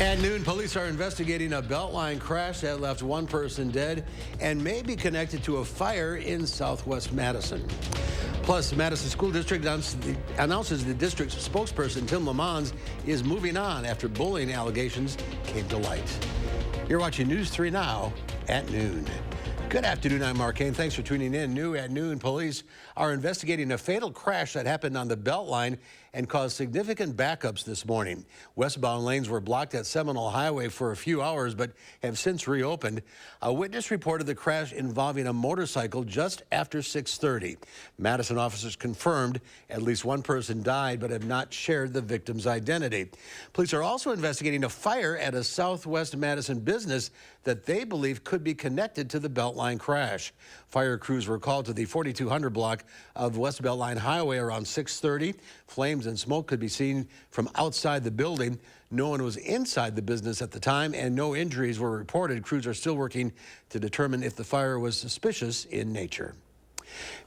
At noon, police are investigating a Beltline crash that left one person dead and may be connected to a fire in southwest Madison. Plus, Madison School District announces the district's spokesperson, Tim Lamons, is moving on after bullying allegations came to light. You're watching News 3 Now at noon. Good afternoon, I'm Mark Kane. Thanks for tuning in. New at noon, police are investigating a fatal crash that happened on the Beltline and caused significant backups this morning. Westbound lanes were blocked at Seminole Highway for a few hours, but have since reopened. A witness reported the crash involving a motorcycle just after 6:30. Madison officers confirmed at least one person died, but have not shared the victim's identity. Police are also investigating a fire at a southwest Madison business that they believe could be connected to the Beltline crash. Fire crews were called to the 4200 block of West Beltline Highway around 6:30. Flames and smoke could be seen from outside the building. No one was inside the business at the time, and no injuries were reported. Crews are still working to determine if the fire was suspicious in nature.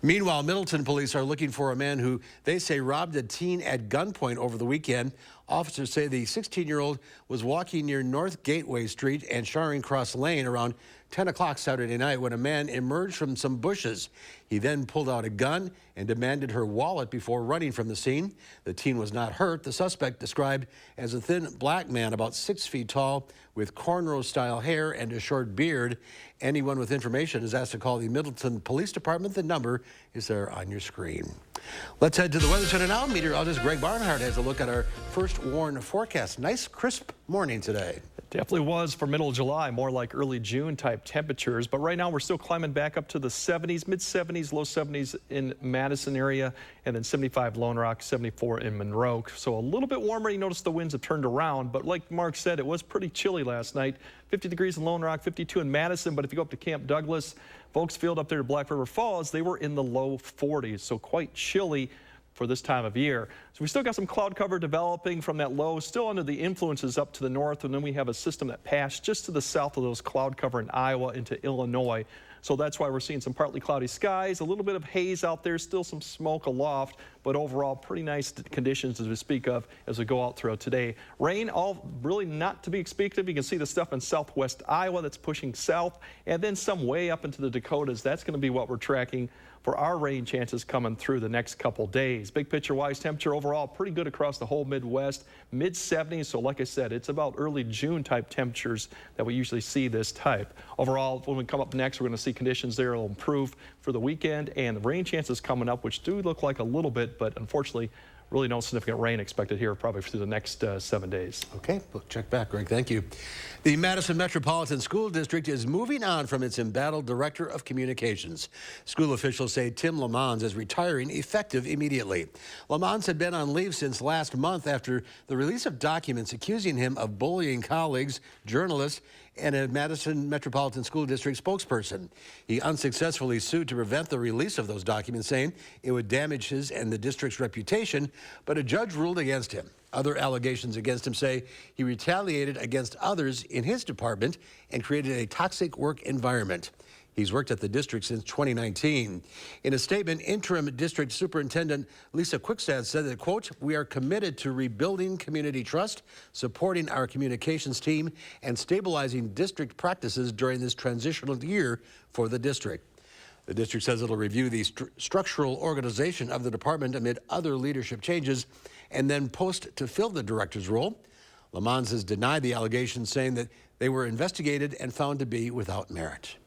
Meanwhile, Middleton police are looking for a man who they say robbed a teen at gunpoint over the weekend. Officers say the 16-year-old was walking near North Gateway Street and Charing Cross Lane around 10 o'clock Saturday night when a man emerged from some bushes. He then pulled out a gun and demanded her wallet before running from the scene. The teen was not hurt. The suspect, described as a thin black man about 6 feet tall with cornrow-style hair and a short beard. Anyone with information is asked to call the Middleton Police Department. The number is there on your screen. Let's head to the Weather Center now. Meteorologist Greg Barnhart has a look at our first warn forecast. Nice, crisp morning today. It definitely was for middle of July, more like early June type temperatures. But right now we're still climbing back up to the 70s, mid 70s, low 70s in Madison area, and then 75 Lone Rock, 74 in Monroe. So a little bit warmer. You notice the winds have turned around, but like Mark said, it was pretty chilly last night. 50 degrees in Lone Rock, 52 in Madison. But if you go up to Camp Douglas, Folks Field up there to Black River Falls, they were in the low 40s, so quite chilly for this time of year. So we still got some cloud cover developing from that low, still under the influences up to the north, and then we have a system that passed just to the south of those cloud cover in Iowa into Illinois. So that's why we're seeing some partly cloudy skies, a little bit of haze out there, still some smoke aloft, but overall pretty nice conditions as we speak of as we go out throughout today. Rain, all really not to be expected. You can see the stuff in southwest Iowa that's pushing south, and then some way up into the Dakotas. That's going to be what we're tracking for our rain chances coming through the next couple days. Big picture-wise, temperature overall pretty good across the whole Midwest, mid-70s. So like I said, it's about early June type temperatures that we usually see this type. Overall, when we come up next, we're going to see conditions there will improve for the weekend, and the rain chances coming up, which do look like a little bit, but unfortunately, really no significant rain expected here probably through the next 7 days. Okay, we'll check back, Greg. Thank you. The Madison Metropolitan School District is moving on from its embattled Director of Communications. School officials say Tim Lamons is retiring effective immediately. Lamons had been on leave since last month after the release of documents accusing him of bullying colleagues, journalists, and a Madison Metropolitan School District spokesperson. He unsuccessfully sued to prevent the release of those documents, saying it would damage his and the district's reputation, but a judge ruled against him. Other allegations against him say he retaliated against others in his department and created a toxic work environment. He's worked at the district since 2019. In a statement, interim district superintendent Lisa Quickstad said that, quote, "We are committed to rebuilding community trust, supporting our communications team, and stabilizing district practices during this transitional year for the district." The district says it'll review the structural organization of the department amid other leadership changes and then post to fill the director's role. Lamons has denied the allegations, saying that they were investigated and found to be without merit.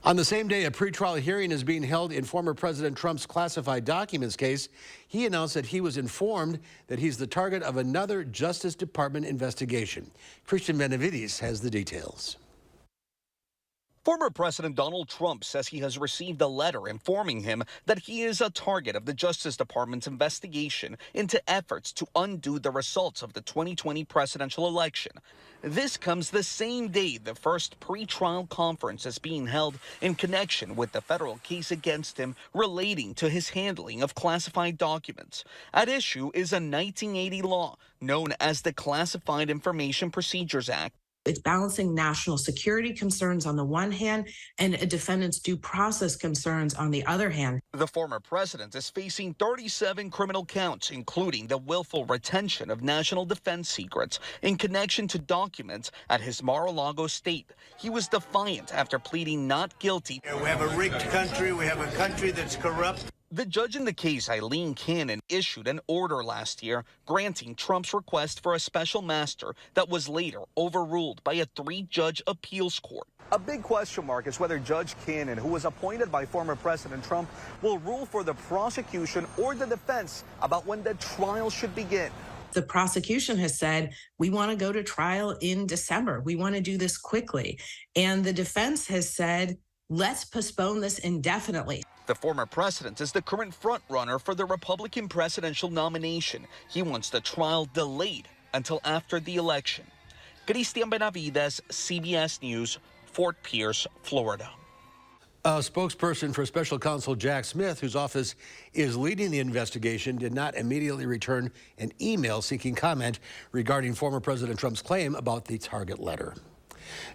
On the same day, a pretrial hearing is being held in former President Trump's classified documents case. He announced that he was informed that he's the target of another Justice Department investigation. Christian Benavides has the details. Former President Donald Trump says he has received a letter informing him that he is a target of the Justice Department's investigation into efforts to undo the results of the 2020 presidential election. This comes the same day the first pre-trial conference is being held in connection with the federal case against him relating to his handling of classified documents. At issue is a 1980 law known as the Classified Information Procedures Act. It's balancing national security concerns on the one hand and a defendant's due process concerns on the other hand. The former president is facing 37 criminal counts, including the willful retention of national defense secrets in connection to documents at his Mar-a-Lago state. He was defiant after pleading not guilty. We have a rigged country. We have a country that's corrupt. The judge in the case, Eileen Cannon, issued an order last year granting Trump's request for a special master that was later overruled by a 3-judge appeals court. A big question mark is whether Judge Cannon, who was appointed by former President Trump, will rule for the prosecution or the defense about when the trial should begin. The prosecution has said, we want to go to trial in December. We want to do this quickly. And the defense has said, let's postpone this indefinitely. The former president is the current frontrunner for the Republican presidential nomination. He wants the trial delayed until after the election. Cristian Benavides, CBS News, Fort Pierce, Florida. A spokesperson for Special Counsel Jack Smith, whose office is leading the investigation, did not immediately return an email seeking comment regarding former President Trump's claim about the target letter.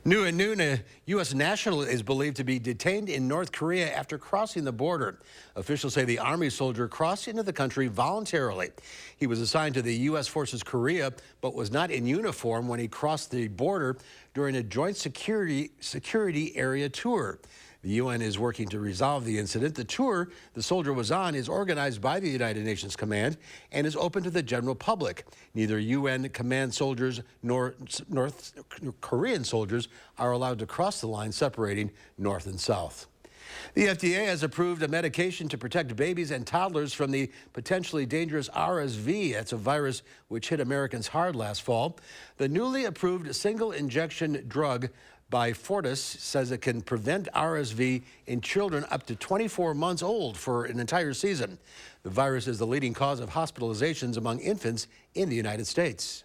New at noon, a U.S. national is believed to be detained in North Korea after crossing the border. Officials say the Army soldier crossed into the country voluntarily. He was assigned to the U.S. Forces Korea, but was not in uniform when he crossed the border during a joint security area tour. The UN is working to resolve the incident. The tour the soldier was on is organized by the United Nations Command and is open to the general public. Neither UN command soldiers nor North Korean soldiers are allowed to cross the line separating North and South. The FDA has approved a medication to protect babies and toddlers from the potentially dangerous RSV. That's a virus which hit Americans hard last fall. The newly approved single injection drug by Fortis says it can prevent RSV in children up to 24 months old for an entire season. The virus is the leading cause of hospitalizations among infants in the United States.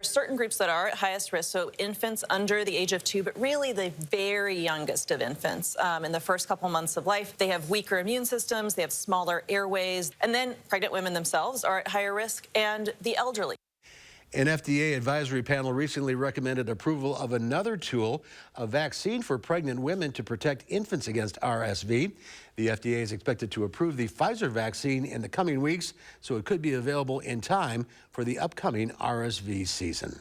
Certain groups that are at highest risk, so infants under the age of 2, but really the very youngest of infants. In the first couple months of life, they have weaker immune systems, they have smaller airways, and then pregnant women themselves are at higher risk, and the elderly. An FDA advisory panel recently recommended approval of another tool, a vaccine for pregnant women to protect infants against RSV. The FDA is expected to approve the Pfizer vaccine in the coming weeks, so it could be available in time for the upcoming RSV season.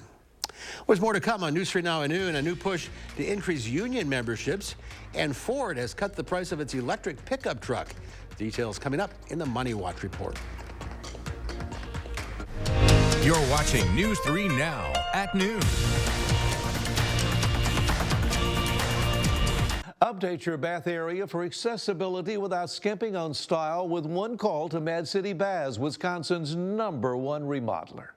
There's more to come on News 3 Now at noon, a new push to increase union memberships, and Ford has cut the price of its electric pickup truck. Details coming up in the Money Watch report. You're watching News 3 Now at noon. Update your bath area for accessibility without skimping on style with one call to Mad City Baths, Wisconsin's #1 remodeler.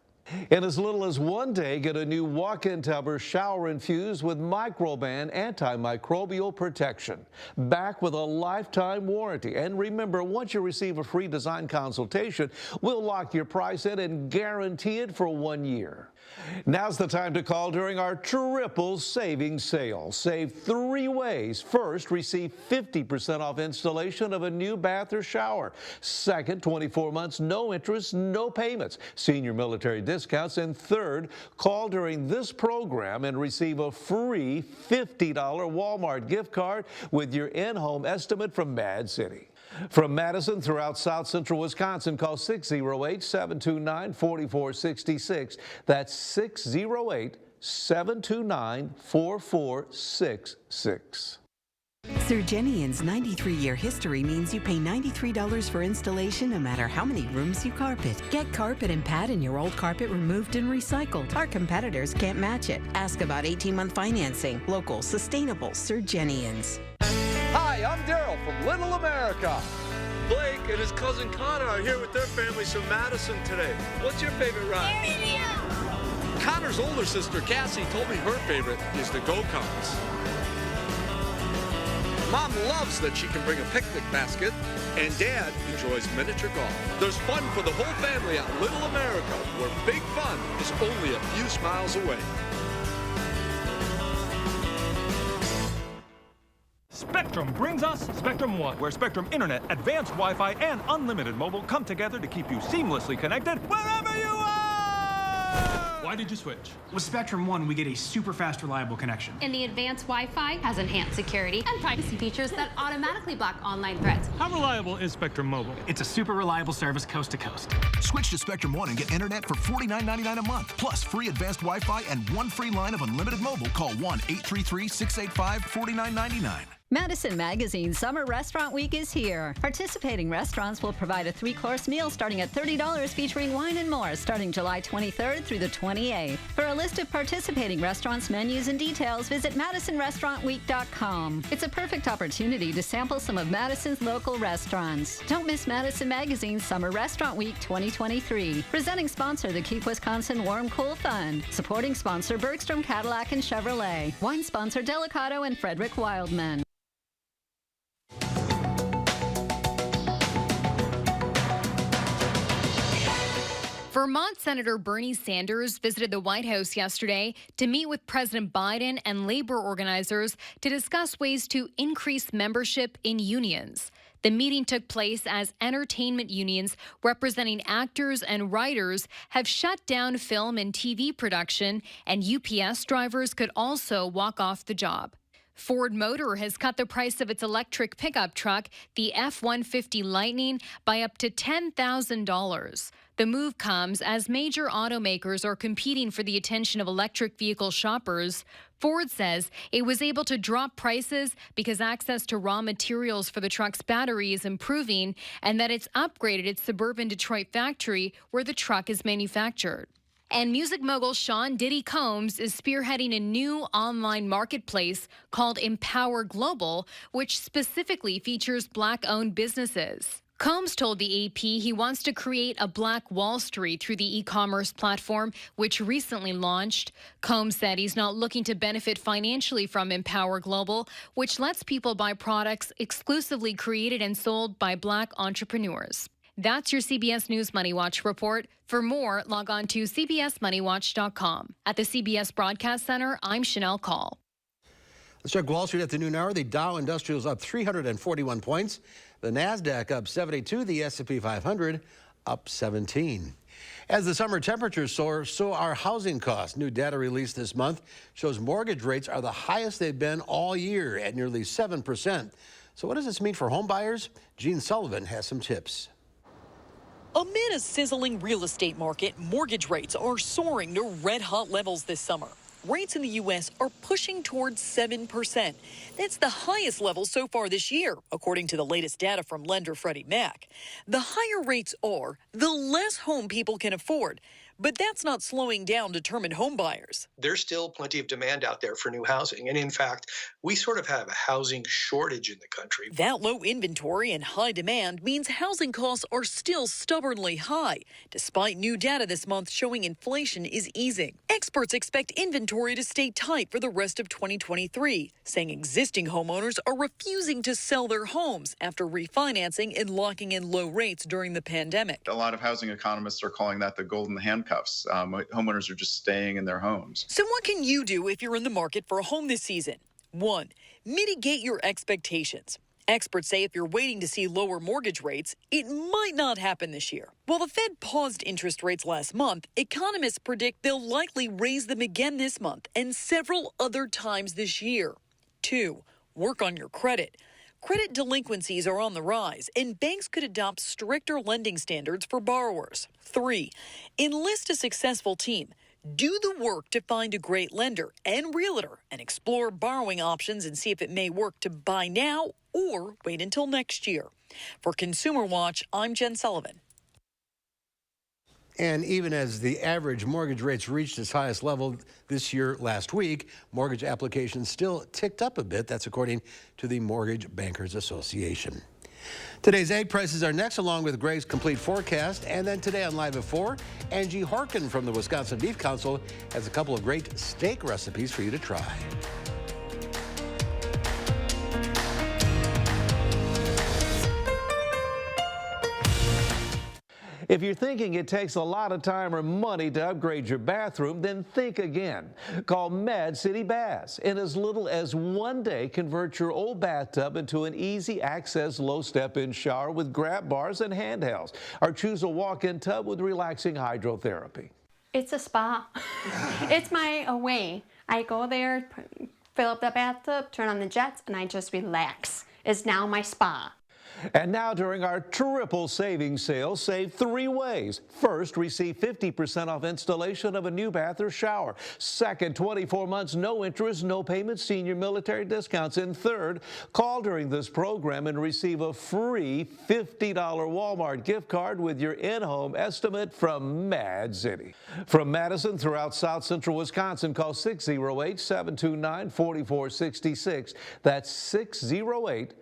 In as little as one day, get a new walk-in tub or shower infused with Microban antimicrobial protection. Back with a lifetime warranty. And remember, once you receive a free design consultation, we'll lock your price in and guarantee it for 1 year. Now's the time to call during our triple savings sale. Save 3 ways. First, receive 50% off installation of a new bath or shower. Second, 24 months, no interest, no payments, senior military discounts. And third, call during this program and receive a free $50 Walmart gift card with your in-home estimate from Mad City. From Madison throughout South Central Wisconsin, call 608-729-4466. That's 608-729-4466. Sir Jenian's 93-year history means you pay $93 for installation no matter how many rooms you carpet. Get carpet and pad in your old carpet removed and recycled. Our competitors can't match it. Ask about 18-month financing. Local, sustainable Sir Jenian's. Hi, I'm Daryl from Little America. Blake and his cousin Connor are here with their families from Madison today. What's your favorite ride? Connor's older sister, Cassie, told me her favorite is the go-karts. Mom loves that she can bring a picnic basket, and Dad enjoys miniature golf. There's fun for the whole family at Little America, where big fun is only a few miles away. Spectrum brings us Spectrum One, where Spectrum Internet, advanced Wi-Fi, and unlimited mobile come together to keep you seamlessly connected wherever you are! Why did you switch? With Spectrum One, we get a super fast, reliable connection. And the advanced Wi-Fi has enhanced security and privacy features that automatically block online threats. How reliable is Spectrum Mobile? It's a super reliable service coast to coast. Switch to Spectrum One and get internet for $49.99 a month, plus free advanced Wi-Fi and one free line of unlimited mobile. Call 1-833-685-4999. Madison Magazine's Summer Restaurant Week is here. Participating restaurants will provide a 3-course meal starting at $30 featuring wine and more starting July 23rd through the 28th. For a list of participating restaurants, menus, and details, visit MadisonRestaurantWeek.com. It's a perfect opportunity to sample some of Madison's local restaurants. Don't miss Madison Magazine's Summer Restaurant Week 2023. Presenting sponsor, the Keep Wisconsin Warm Cool Fund. Supporting sponsor, Bergstrom Cadillac and Chevrolet. Wine sponsor, Delicato and Frederick Wildman. Vermont Senator Bernie Sanders visited the White House yesterday to meet with President Biden and labor organizers to discuss ways to increase membership in unions. The meeting took place as entertainment unions representing actors and writers have shut down film and TV production, and UPS drivers could also walk off the job. Ford Motor has cut the price of its electric pickup truck, the F-150 Lightning, by up to $10,000. The move comes as major automakers are competing for the attention of electric vehicle shoppers. Ford says it was able to drop prices because access to raw materials for the truck's battery is improving, and that it's upgraded its suburban Detroit factory where the truck is manufactured. And music mogul Sean Diddy Combs is spearheading a new online marketplace called Empower Global, which specifically features Black-owned businesses. Combs told the AP he wants to create a Black Wall Street through the e-commerce platform, which recently launched. Combs said he's not looking to benefit financially from Empower Global, which lets people buy products exclusively created and sold by Black entrepreneurs. That's your CBS News Money Watch report. For more, log on to cbsmoneywatch.com. At the CBS Broadcast Center, I'm Chanel Call. Let's check Wall Street at the noon hour. The Dow Industrial is up 341 points. The NASDAQ up 72. The S&P 500 up 17. As the summer temperatures soar, so are housing costs. New data released this month shows mortgage rates are the highest they've been all year at nearly 7%. So what does this mean for home buyers? Gene Sullivan has some tips. Amid a sizzling real estate market, mortgage rates are soaring to red-hot levels this summer. Rates in the U.S. are pushing towards 7%. That's the highest level so far this year, according to the latest data from lender Freddie Mac. The higher rates are, the less home people can afford. But that's not slowing down determined home buyers. There's still plenty of demand out there for new housing. And in fact, we sort of have a housing shortage in the country. That low inventory and high demand means housing costs are still stubbornly high, despite new data this month showing inflation is easing. Experts expect inventory to stay tight for the rest of 2023, saying existing homeowners are refusing to sell their homes after refinancing and locking in low rates during the pandemic. A lot of housing economists are calling that the golden handcuffs. Homeowners are just staying in their homes. So what can you do if you're in the market for a home this season? 1. Mitigate your expectations. Experts say if you're waiting to see lower mortgage rates, it might not happen this year. While the Fed paused interest rates last month, economists predict they'll likely raise them again this month and several other times this year. 2. Work on your credit. Credit delinquencies are on the rise, and banks could adopt stricter lending standards for borrowers. 3. Enlist a successful team. Do the work to find a great lender and realtor and explore borrowing options and see if it may work to buy now or wait until next year. For Consumer Watch, I'm Jen Sullivan. And even as the average mortgage rates reached its highest level this year last week, mortgage applications still ticked up a bit. That's according to the Mortgage Bankers Association. Today's egg prices are next, along with Greg's complete forecast. And then today on Live at 4, Angie Horkin from the Wisconsin Beef Council has a couple of great steak recipes for you to try. If you're thinking it takes a lot of time or money to upgrade your bathroom, then think again. Call Mad City Baths. In as little as 1 day, convert your old bathtub into an easy access low step-in shower with grab bars and handhelds, or choose a walk-in tub with relaxing hydrotherapy. It's a spa. It's my away. I go there, fill up the bathtub, turn on the jets, and I just relax. It's now my spa. And now during our triple savings sale, save 3 ways. First, receive 50% off installation of a new bath or shower. Second, 24 months, no interest, no payment, senior military discounts. And third, call during this program and receive a free $50 Walmart gift card with your in-home estimate from Mad City. From Madison throughout South Central Wisconsin, call 608-729-4466. That's 608-729-4466.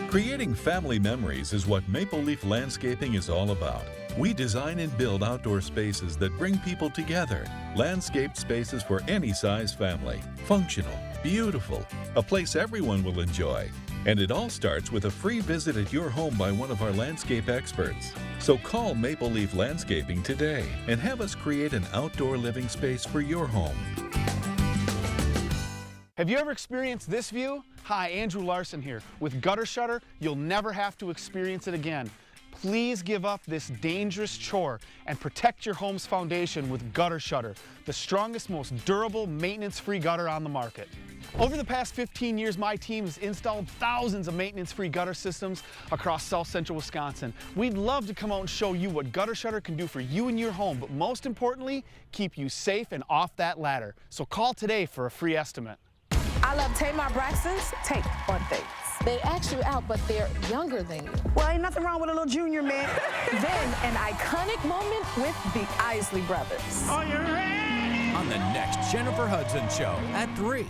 Creating family memories is what Maple Leaf Landscaping is all about. We design and build outdoor spaces that bring people together. Landscaped spaces for any size family. Functional, beautiful, a place everyone will enjoy. And it all starts with a free visit at your home by one of our landscape experts. So call Maple Leaf Landscaping today and have us create an outdoor living space for your home. Have you ever experienced this view? Hi, Andrew Larson here. With Gutter Shutter, you'll never have to experience it again. Please give up this dangerous chore and protect your home's foundation with Gutter Shutter, the strongest, most durable, maintenance-free gutter on the market. Over the past 15 years, my team has installed thousands of maintenance-free gutter systems across South Central Wisconsin. We'd love to come out and show you what Gutter Shutter can do for you and your home, but most importantly, keep you safe and off that ladder. So call today for a free estimate. I love Tamar Braxton's take on things. They ask you out, but they're younger than you. Well, ain't nothing wrong with a little junior man. Then an iconic moment with the Isley Brothers. Are you ready? On the next Jennifer Hudson Show at 3.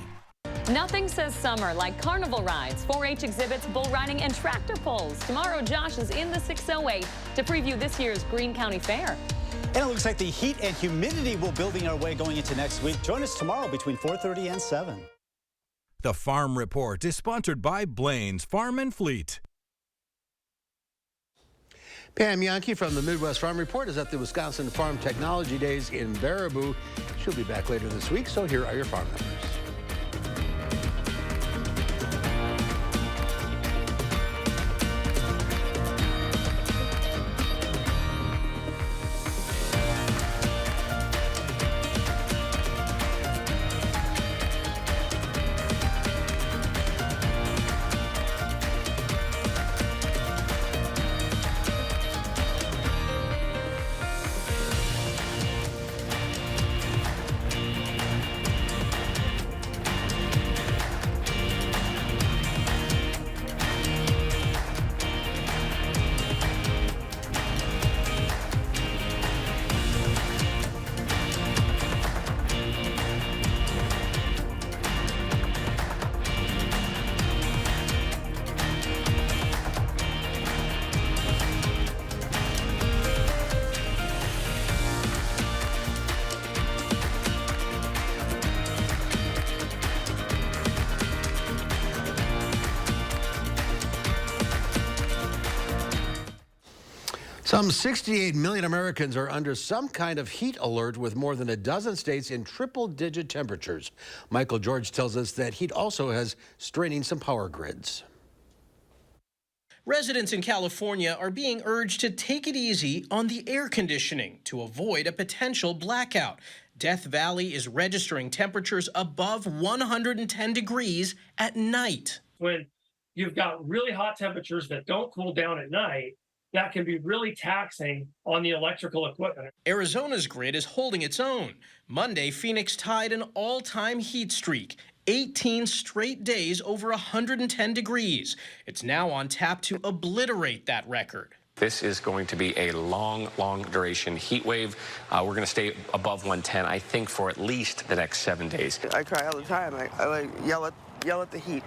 Nothing says summer like carnival rides, 4-H exhibits, bull riding, and tractor pulls. Tomorrow, Josh is in the 608 to preview this year's Greene County Fair. And it looks like the heat and humidity will building our way going into next week. Join us tomorrow between 4:30 and 7. The Farm Report is sponsored by Blaine's Farm and Fleet. Pam Yankee from the Midwest Farm Report is at the Wisconsin Farm Technology Days in Baraboo. She'll be back later this week, so here are your farm numbers. Some 68 million Americans are under some kind of heat alert, with more than a dozen states in triple-digit temperatures. Michael George tells us that heat also has straining some power grids. Residents in California are being urged to take it easy on the air conditioning to avoid a potential blackout. Death Valley is registering temperatures above 110 degrees at night. When you've got really hot temperatures that don't cool down at night, that can be really taxing on the electrical equipment. Arizona's grid is holding its own. Monday, Phoenix tied an all-time heat streak, 18 straight days over 110 degrees. It's now on tap to obliterate that record. This is going to be a long duration heat wave. We're going to stay above 110, I think, for at least the next 7 days. I cry all the time. I like yell at the heat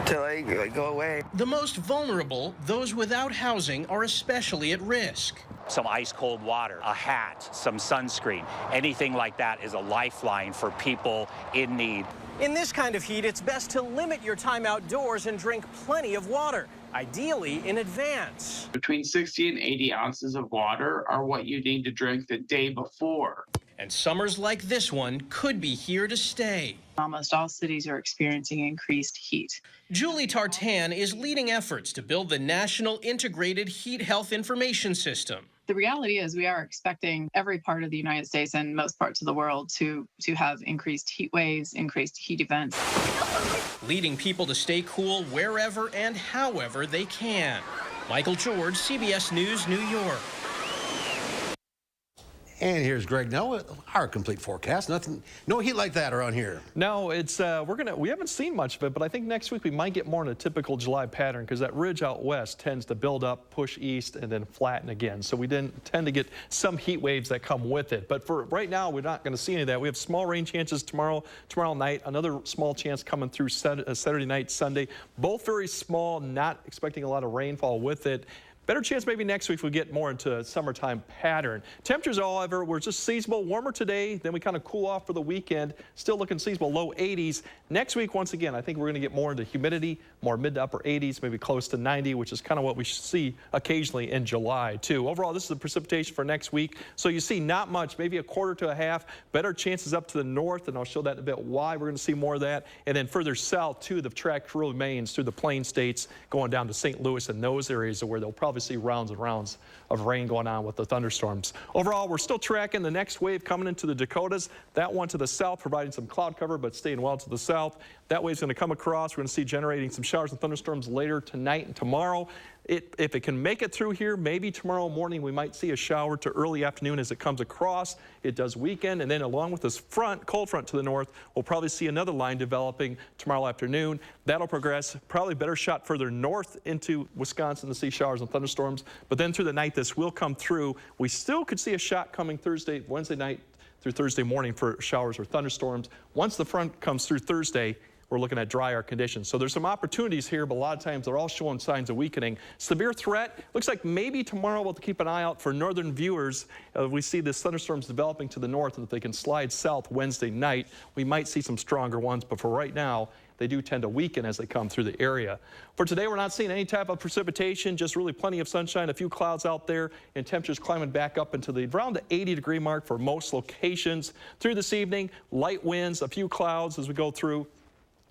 till I go away. The most vulnerable, those without housing, are especially at risk. Some ice cold water, a hat, some sunscreen, anything like that is a lifeline for people in need. In this kind of heat, it's best to limit your time outdoors and drink plenty of water, ideally in advance. Between 60 and 80 ounces of water are what you need to drink the day before. And summers like this one could be here to stay. Almost all cities are experiencing increased heat. Julie Tartan is leading efforts to build the National Integrated Heat Health Information System. The reality is we are expecting every part of the United States and most parts of the world to have increased heat waves, increased heat events. Leading people to stay cool wherever and however they can. Michael George, CBS News, New York. And here's Greg now with our complete forecast. No heat like that around here. No, it's we haven't seen much of it, but I think next week we might get more in a typical July pattern because that ridge out west tends to build up, push east, and then flatten again. So we tend to get some heat waves that come with it. But for right now, we're not going to see any of that. We have small rain chances tomorrow night, another small chance coming through Saturday night, Sunday. Both very small, not expecting a lot of rainfall with it. Better chance maybe next week we get more into a summertime pattern. Temperatures, however, were just seasonal. Warmer today, then we kind of cool off for the weekend. Still looking seasonal, low 80s. Next week, once again, I think we're going to get more into humidity, more mid to upper 80s, maybe close to 90, which is kind of what we see occasionally in July, too. Overall, this is the precipitation for next week. So you see not much, maybe a quarter to a half. Better chances up to the north, and I'll show that in a bit why we're going to see more of that. And then further south, too, the track remains through the plain states, going down to St. Louis and those areas where they'll probably see rounds and rounds of rain going on with the thunderstorms. Overall, we're still tracking the next wave coming into the Dakotas. That one to the south, providing some cloud cover, but staying well to the south. That wave's going to come across. We're going to see generating some showers and thunderstorms later tonight and tomorrow. If it can make it through here, maybe tomorrow morning we might see a shower to early afternoon as it comes across. It does weekend, and then along with this cold front to the north, we'll probably see another line developing tomorrow afternoon. That'll progress, probably better shot further north into Wisconsin to see showers and thunderstorms. But then through the night, this will come through. We still could see a shot coming Wednesday night through Thursday morning for showers or thunderstorms. Once the front comes through Thursday, we're looking at drier conditions. So there's some opportunities here, but a lot of times they're all showing signs of weakening. Severe threat, looks like maybe tomorrow we'll have to keep an eye out for northern viewers. We see these thunderstorms developing to the north, and if they can slide south Wednesday night, we might see some stronger ones, but for right now, they do tend to weaken as they come through the area. For today, we're not seeing any type of precipitation, just really plenty of sunshine, a few clouds out there, and temperatures climbing back up into around the 80-degree mark for most locations. Through this evening, light winds, a few clouds as we go through.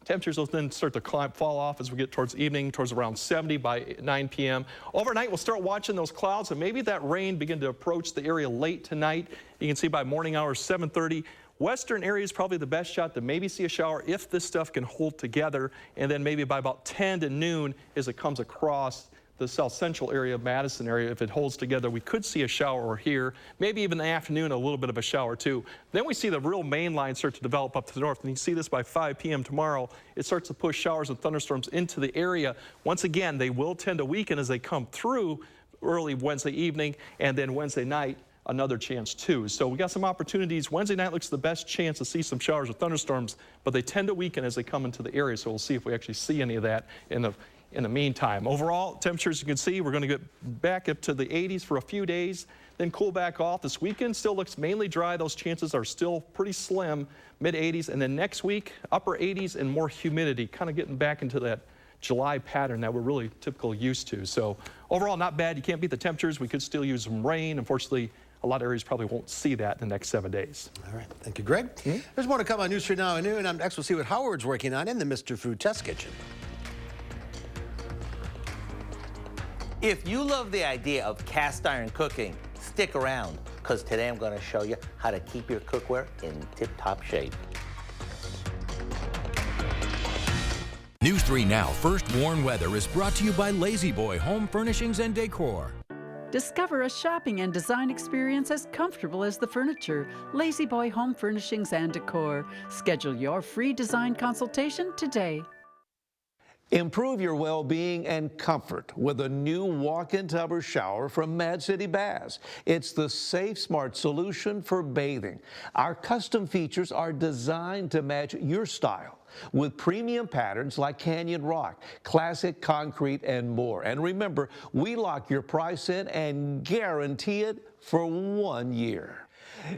Temperatures will then start to fall off as we get towards evening, towards around 70 by 9 p.m. Overnight, we'll start watching those clouds, and maybe that rain begin to approach the area late tonight. You can see by morning hours, 7:30. Western area is probably the best shot to maybe see a shower if this stuff can hold together, and then maybe by about 10 to noon as it comes across the south central area of Madison area, if it holds together, we could see a shower or here, maybe even in the afternoon, a little bit of a shower too. Then we see the real main line start to develop up to the north, and you can see this by 5 p.m. tomorrow. It starts to push showers and thunderstorms into the area. Once again, they will tend to weaken as they come through early Wednesday evening, and then Wednesday night, another chance too. So we got some opportunities. Wednesday night looks the best chance to see some showers or thunderstorms, but they tend to weaken as they come into the area. So we'll see if we actually see any of that in the meantime. Overall, temperatures, you can see, we're going to get back up to the 80s for a few days, then cool back off. This weekend still looks mainly dry. Those chances are still pretty slim, mid-80s. And then next week, upper 80s and more humidity, kind of getting back into that July pattern that we're really typical used to. So overall, not bad. You can't beat the temperatures. We could still use some rain. Unfortunately, a lot of areas probably won't see that in the next 7 days. All right. Thank you, Greg. There's more to come on News 3 Now and Noon. Next, we'll see what Howard's working on in the Mr. Food Test Kitchen. If you love the idea of cast iron cooking, stick around, because today I'm going to show you how to keep your cookware in tip-top shape. News 3 Now First Warn Weather is brought to you by Lazy Boy Home Furnishings and Decor. Discover a shopping and design experience as comfortable as the furniture. Lazy Boy Home Furnishings and Decor. Schedule your free design consultation today. Improve your well-being and comfort with a new walk-in tub or shower from Mad City Baths. It's the safe, smart solution for bathing. Our custom features are designed to match your style with premium patterns like Canyon Rock, classic concrete, and more. And remember, we lock your price in and guarantee it for 1 year.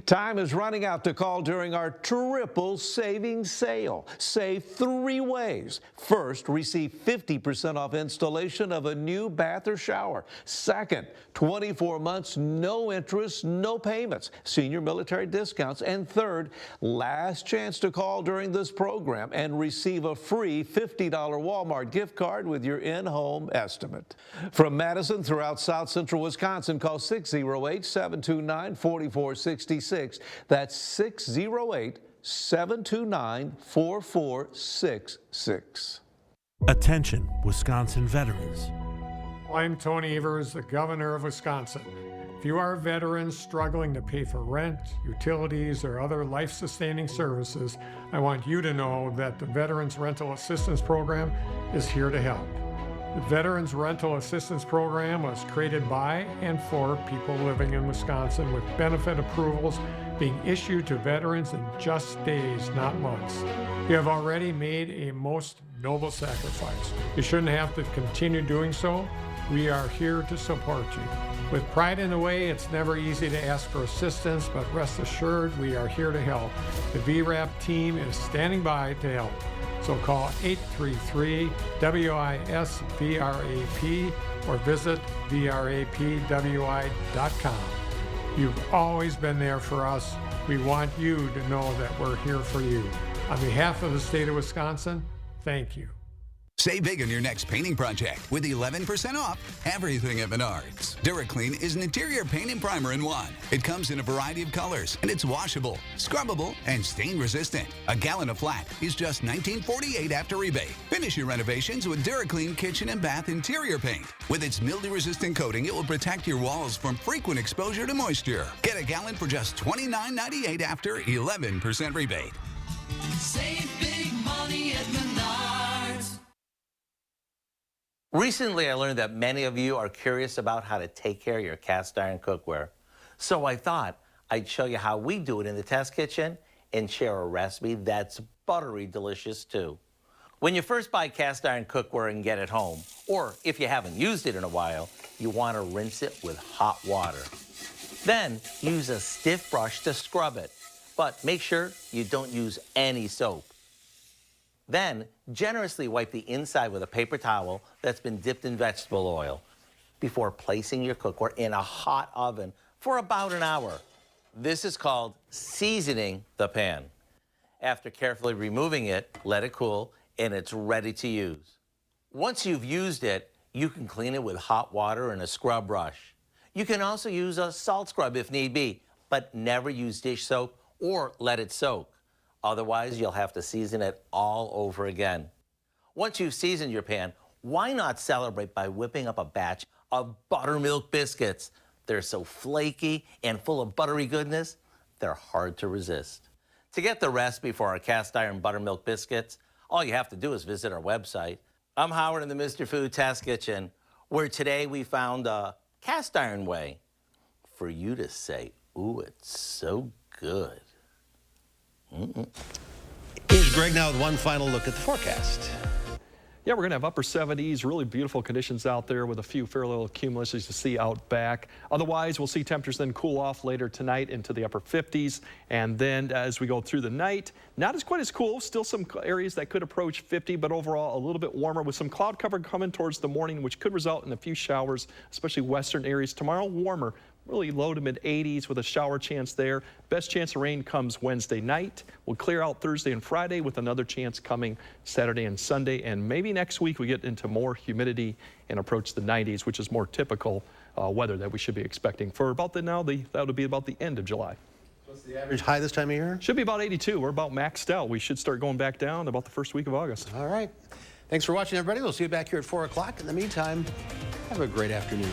Time is running out to call during our triple savings sale. Save 3 ways. First, receive 50% off installation of a new bath or shower. Second, 24 months, no interest, no payments, senior military discounts. And third, last chance to call during this program and receive a free $50 Walmart gift card with your in-home estimate. From Madison throughout South Central Wisconsin, call 608-729-4466. That's 608-729-4466. Attention, Wisconsin veterans. I'm Tony Evers, the governor of Wisconsin. If you are a veteran struggling to pay for rent, utilities, or other life-sustaining services, I want you to know that the Veterans Rental Assistance Program is here to help. The Veterans Rental Assistance Program was created by and for people living in Wisconsin, with benefit approvals being issued to veterans in just days, not months. You have already made a most noble sacrifice. You shouldn't have to continue doing so. We are here to support you. With pride in the way, it's never easy to ask for assistance, but rest assured we are here to help. The VRAP team is standing by to help. So call 833-WISC-VRAP or visit vrapwi.com. You've always been there for us. We want you to know that we're here for you. On behalf of the state of Wisconsin, thank you. Save big on your next painting project with 11% off everything at Menards. DuraClean is an interior paint and primer in one. It comes in a variety of colors, and it's washable, scrubbable, and stain resistant. A gallon of flat is just $19.48 after rebate. Finish your renovations with DuraClean kitchen and bath interior paint. With its mildew-resistant coating, it will protect your walls from frequent exposure to moisture. Get a gallon for just $29.98 after 11% rebate. Save big money at Menards. Recently, I learned that many of you are curious about how to take care of your cast iron cookware. So I thought I'd show you how we do it in the test kitchen and share a recipe that's buttery delicious too. When you first buy cast iron cookware and get it home, or if you haven't used it in a while, you want to rinse it with hot water. Then use a stiff brush to scrub it, but make sure you don't use any soap. Then, generously wipe the inside with a paper towel that's been dipped in vegetable oil before placing your cookware in a hot oven for about an hour. This is called seasoning the pan. After carefully removing it, let it cool, and it's ready to use. Once you've used it, you can clean it with hot water and a scrub brush. You can also use a salt scrub if need be, but never use dish soap or let it soak. Otherwise, you'll have to season it all over again. Once you've seasoned your pan, why not celebrate by whipping up a batch of buttermilk biscuits? They're so flaky and full of buttery goodness, they're hard to resist. To get the recipe for our cast iron buttermilk biscuits, all you have to do is visit our website. I'm Howard in the Mr. Food Test Kitchen, where today we found a cast iron way for you to say, ooh, it's so good. Here's Greg now with one final look at the forecast. Yeah, we're going to have upper 70s, really beautiful conditions out there with a few fairly low cumuluses to see out back. Otherwise, we'll see temperatures then cool off later tonight into the upper 50s. And then as we go through the night, not as quite as cool, still some areas that could approach 50, but overall a little bit warmer with some cloud cover coming towards the morning, which could result in a few showers, especially western areas. Tomorrow, warmer. Really low to mid 80s with a shower chance there. Best chance of rain comes Wednesday night. We'll clear out Thursday and Friday with another chance coming Saturday and Sunday. And maybe next week we get into more humidity and approach the 90s, which is more typical weather that we should be expecting for about that would be about the end of July. What's the average high this time of year? Should be about 82. We're about maxed out. We should start going back down about the first week of August. All right. Thanks for watching, everybody. We'll see you back here at 4 o'clock. In the meantime, have a great afternoon.